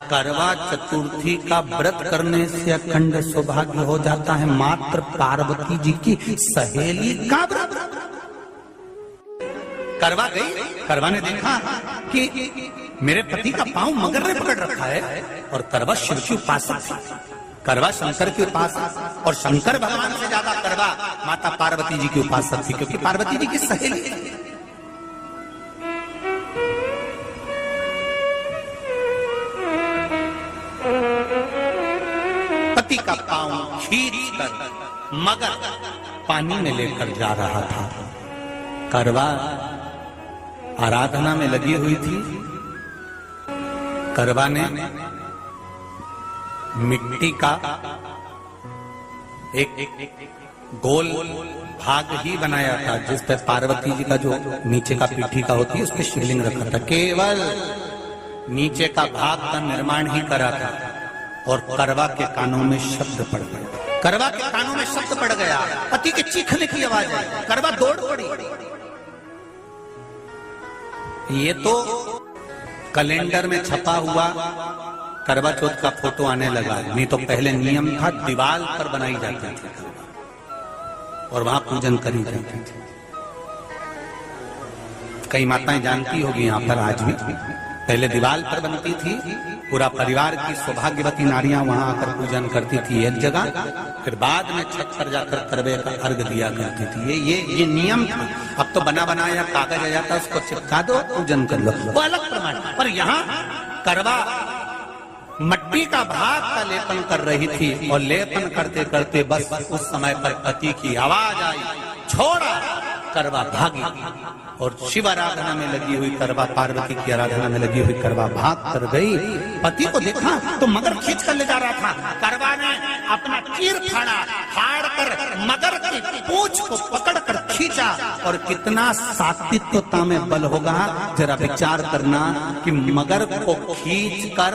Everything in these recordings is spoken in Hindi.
करवा चतुर्थी का व्रत करने से अखंड सौभाग्य हो जाता है। मात्र पार्वती जी की सहेली का व्रत। करवा गई, करवा ने देखा कि मेरे पति का पांव मगर ने पकड़ रखा है और करवा शिव की उपासक थी। करवा शंकर की उपासक और शंकर भगवान से ज्यादा करवा माता पार्वती जी की उपासक थी, क्योंकि पार्वती जी की सहेली थी। पति का पांव खींचकर मगर पानी में लेकर जा रहा था। करवा आराधना में लगी हुई थी। करवा ने मिट्टी का एक गोल भाग ही बनाया था, जिस पे पार्वती जी का जो नीचे का पीठी का होती है उस पे शिवलिंग रखा था। केवल नीचे का भाग का निर्माण ही करा था और करवा के कानों में शब्द पड़ गया। करवा के कानों में शब्द पड़ गया, पति के चीखने की आवाज आई। करवा दौड़ पड़ी। ये तो कैलेंडर में छपा हुआ करवा चौथ का फोटो आने लगा, नहीं तो पहले नियम था दीवार पर बनाई जाती थी और वहां पूजन करी जाती थी। कई माताएं जानती होगी यहाँ पर आज भी पहले दीवार पर बनती थी। पूरा परिवार की सौभाग्यवती नारियां वहां आकर पूजन करती थी एक जगह, फिर बाद में छत पर जाकर करवे का अर्घ दिया करती थी। ये नियम था। अब तो बना बनाया कागज आ जाता, उसको चिपका दो, पूजन कर लो, वो अलग प्रमाण। पर यहाँ करवा मट्टी का भाग का लेपन कर रही थी और लेपन करते करते बस उस समय पर पति की आवाज आई, छोड़ा। करवा भागी और शिव आराधना में लगी हुई करवा पार्वती की आराधना में लगी हुई करवा भाग कर गई। पति को देखा तो मगर खींच कर ले जा रहा था। करवा ने अपना चीर फाड़ कर मगर की पूंछ को पकड़कर खींचा। और कितना सात्विकता में बल होगा, जरा विचार करना कि मगर को खींच कर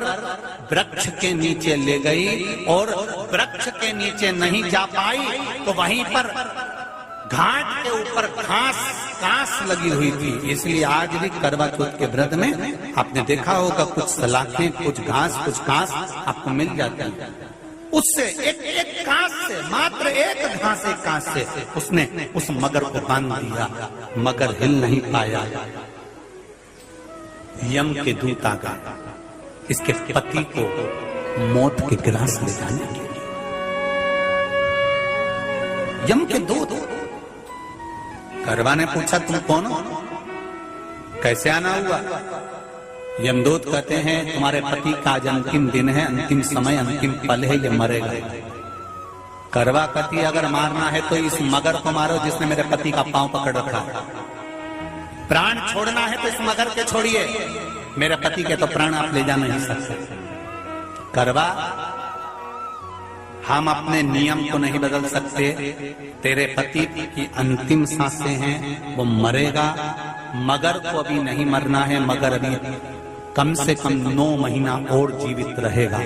वृक्ष के नीचे ले गई और वृक्ष के नीचे नहीं जा पाई तो वहीं पर घाट के ऊपर घास लगी हुई थी। इसलिए आज भी करवा चौथ के व्रत में आपने देखा होगा कुछ सलाखें, कुछ घास आपको मिल जाती है। उससे एक घास से, मात्र एक घास, एक घास से उसने उस मगर को बांध दिया। मगर हिल नहीं पाया। यम के दूत आ गए इसके पति को मौत के ग्रास ले जाने के लिए। यम के दूत। करवा ने पूछा तुम कौन हो, कैसे आना हुआ? यमदूत कहते हैं तुम्हारे पति का आज अंतिम दिन है, अंतिम समय, अंतिम पल है, ये मरेगा। करवा कहती अगर मारना है तो इस मगर को मारो जिसने मेरे पति का पांव पकड़ रखा। प्राण छोड़ना है तो इस मगर के छोड़िए, मेरे पति के तो प्राण आप ले जा नहीं सकते। करवा हम अपने नियम को नहीं बदल सकते। तेरे पति की अंतिम सांसें हैं, वो मरेगा। मगर को अभी नहीं मरना है, मगर अभी कम से कम 9 महीना और जीवित रहेगा।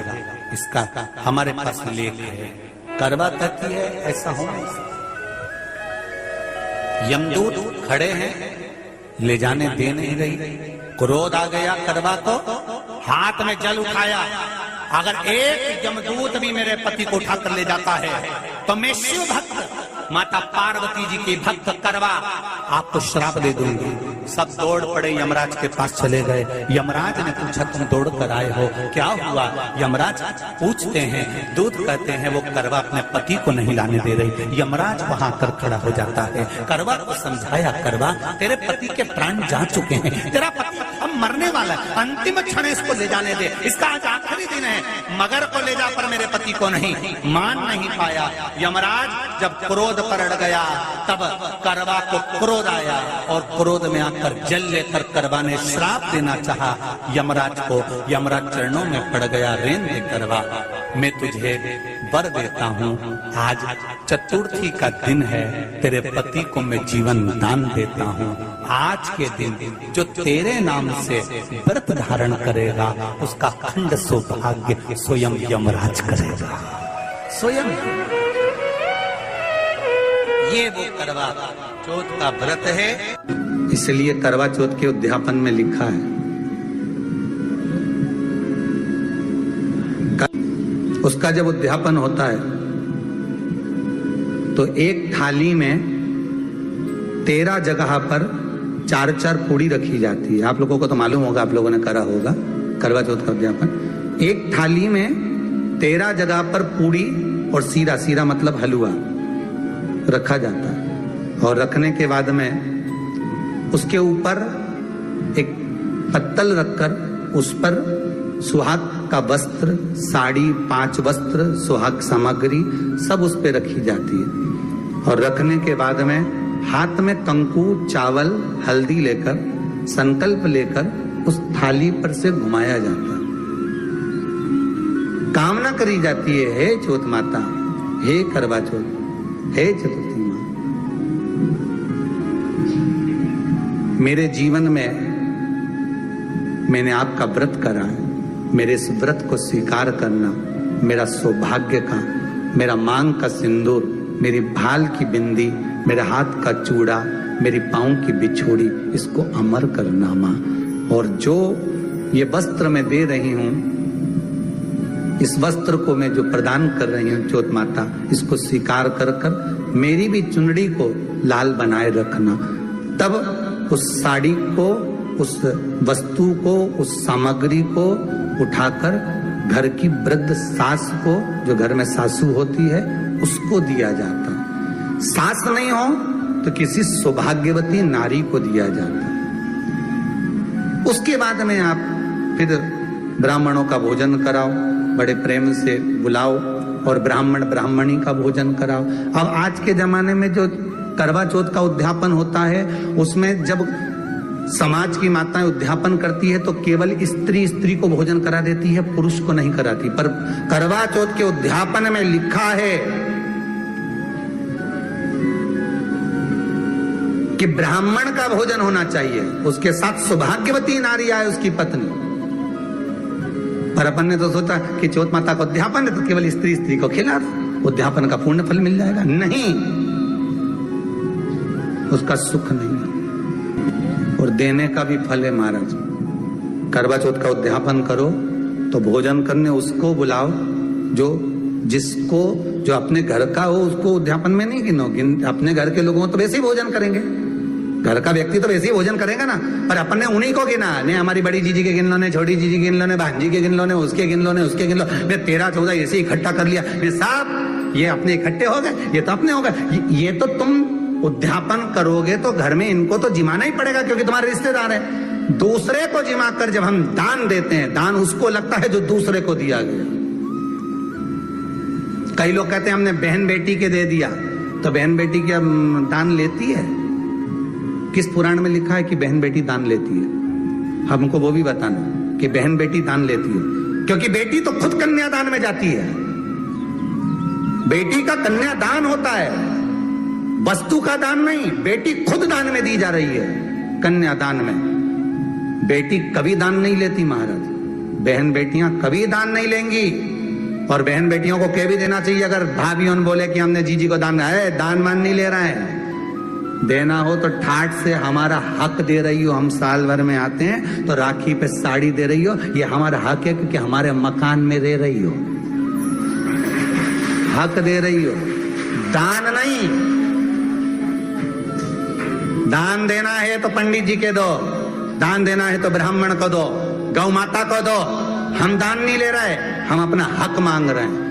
इसका हमारे पास लेख है। करवा कहती है ऐसा हो नहीं सकता। यमदूत खड़े हैं, ले जाने दे नहीं रही। क्रोध आ गया करवा को, हाथ में जल उठाया। अगर एक यमदूत भी मेरे पति को उठाकर ले जाता है तो मैं शिव भक्त माता पार्वती जी की भक्त करवा आपको श्राप दे दूंगी। सब दौड़ पड़े, यमराज के पास चले गए। यमराज ने पूछा तुम दौड़ कर आए हो, क्या हुआ? यमराज पूछते हैं, दूत कहते हैं वो करवा अपने पति को नहीं लाने दे रही। यमराज वहां कर खड़ा हो जाता है। करवा को समझाया, करवा तेरे पति के प्राण जा चुके हैं, तेरा पति अब मरने वाला है, अंतिम क्षण इसको ले जाने दे, इसका आज आखिरी दिन है। मगर को ले जा पर मेरे पति को नहीं। मान नहीं पाया। यमराज जब क्रोध पर अड़ गया तब करवा को क्रोध आया और क्रोध में आकर जल लेकर करवा ने श्राप देना चाहा यमराज को। यमराज चरणों में पड़ गया, रेन दे करवा, मैं तुझे वर देता हूँ, आज चतुर्थी का दिन है, तेरे पति को मैं जीवन दान देता हूँ। आज के दिन जो तेरे नाम से व्रत धारण करेगा उसका खंड सौभाग्य स्वयं यमराज करेगा। स्वयं ये वो करवा चौथ का व्रत है। इसलिए करवा चौथ के उद्यापन में लिखा है उसका जब उद्यापन होता है तो एक थाली में 13 जगह पर 4-4 पूड़ी रखी जाती है। आप लोगों को तो मालूम होगा, आप लोगों ने करा होगा करवा चौथ का उद्यापन। एक थाली में 13 जगह पर पूड़ी और सीरा, सीरा मतलब हलवा रखा जाता है। और रखने के बाद में उसके ऊपर एक पत्तल रखकर उस पर सुहाग का वस्त्र, साड़ी, 5 वस्त्र, सुहाग सामग्री सब उस पे रखी जाती है। और रखने के बाद में हाथ में कंकु, चावल, हल्दी लेकर, संकल्प लेकर उस थाली पर से घुमाया जाता है। कामना करी जाती है, हे चौथ माता, हे करवा चौथ, हे चतुर्थी माँ, मेरे जीवन में मैंने आपका व्रत करा है, मेरे इस व्रत को स्वीकार करना, मेरा सौभाग्य का, मेरा मांग का सिंदूर, मेरी भाल की बिंदी, मेरे हाथ का चूड़ा, मेरी पाँव की बिछोड़ी, इसको अमर करना माँ। और जो ये वस्त्र मैं दे रही हूं, इस वस्त्र को मैं जो प्रदान कर रही हूं चौथ माता, इसको स्वीकार कर कर मेरी भी चुनड़ी को लाल बनाए रखना। तब उस साड़ी को, उस वस्तु को, उस सामग्री को उठाकर घर की वृद्ध सास को, जो घर में सासू होती है, उसको दिया जाता है। सास नहीं हो तो किसी सौभाग्यवती नारी को दिया जाता है। उसके बाद में आप फिर ब्राह्मणों का भोजन कराओ, बड़े प्रेम से बुलाओ और ब्राह्मण ब्राह्मणी का भोजन कराओ। अब आज के जमाने में जो करवा चौथ का उद्यापन होता है, उसमें जब समाज की माताएं उद्यापन करती है तो केवल स्त्री को भोजन करा देती है, पुरुष को नहीं कराती। पर करवा चौथ के उद्यापन में लिखा है कि ब्राह्मण का भोजन होना चाहिए, उसके साथ सौभाग्यवती नारी आए, उसकी पत्नी। पर अपन ने तो सोचा कि चौथ माता का उद्यापन है तो केवल स्त्री को खिला दो, उद्यापन का पूर्ण फल मिल जाएगा। नहीं, उसका सुख नहीं और देने का भी फल है महाराज। करवा चौथ का उद्यापन करो तो भोजन करने उसको बुलाओ जो अपने घर का हो, उसको उद्यापन में नहीं गिनो। अपने घर के लोगों तो वैसे ही भोजन करेंगे, घर का व्यक्ति तो वैसे ही भोजन करेगा ना। पर अपन ने उन्हीं को गिना, ने हमारी बड़ी जीजी के गिन लो, ने छोटी जीजी के गिन लो, ने भांजी के गिन लो, ने उसके गिन लो, ने उसके गिन लो, ने 13-14 ऐसे इकट्ठा कर लिया। साहब ये अपने इकट्ठे हो गए, ये तो अपने हो गए। ये तो तुम उद्यापन करोगे तो घर में इनको तो जिमाना ही पड़ेगा, क्योंकि तुम्हारे रिश्तेदार हैं। दूसरे को जिमा कर जब हम दान देते हैं, दान उसको लगता है जो दूसरे को दिया गया। कई लोग कहते हैं हमने बहन बेटी के दे दिया, तो बहन बेटी क्या दान लेती है? किस पुराण में लिखा है कि बहन बेटी दान लेती है? हमको वो भी बताना कि बहन बेटी दान लेती है, क्योंकि बेटी तो खुद कन्यादान में जाती है। बेटी का कन्यादान होता है, वस्तु का दान नहीं। बेटी खुद दान में दी जा रही है, कन्यादान में। बेटी कभी दान नहीं लेती महाराज, बहन बेटियां कभी दान नहीं लेंगी। और बहन बेटियों को कह भी देना चाहिए, अगर भाभियों बोले कि हमने जीजी को दान मान नहीं ले रहे हैं, देना हो तो ठाट से हमारा हक दे रही हो। हम साल भर में आते हैं तो राखी पे साड़ी दे रही हो, ये हमारा हक है, क्योंकि हमारे मकान में रह रही हो, हक दे रही हो, दान नहीं। दान देना है तो पंडित जी के दो, दान देना है तो ब्राह्मण को दो, गौ माता को दो। हम दान नहीं ले रहे, हम अपना हक मांग रहे हैं।